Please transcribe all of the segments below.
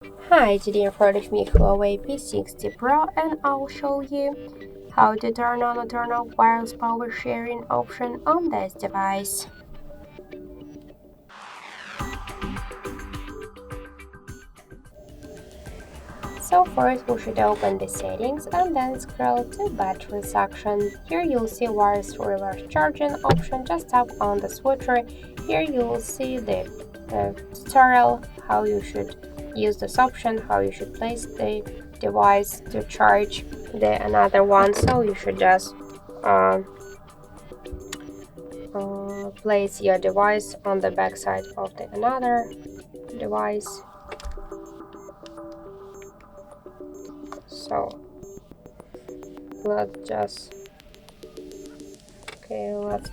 Hi, today in front of me Huawei P60 Pro and I'll show you how to turn on or turn off wireless power sharing option on this device. So first we should open the settings and then scroll to battery section. Here you'll see wireless reverse charging option. Just tap on the switcher. Here you will see the tutorial how you should use this option, how you should place the device to charge the another one. So you should just place your device on the back side of the another device. So let's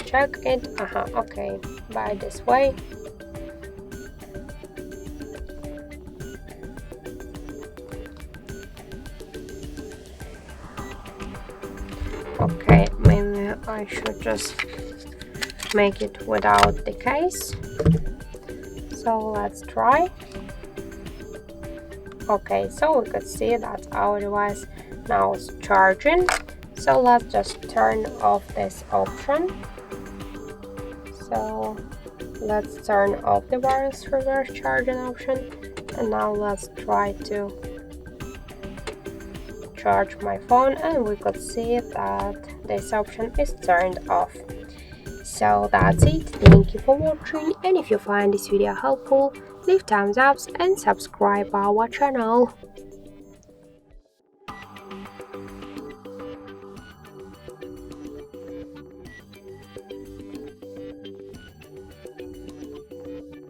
check it. Okay, by this way. Okay, maybe I should just make it without the case. So let's try. Okay, so we could see that our device now is charging. So let's just turn off this option. So let's turn off the wireless reverse charging option, and now let's try to charge my phone, and we could see that this option is turned off. So that's it. Thank you for watching, and if you find this video helpful, leave thumbs up and subscribe our channel.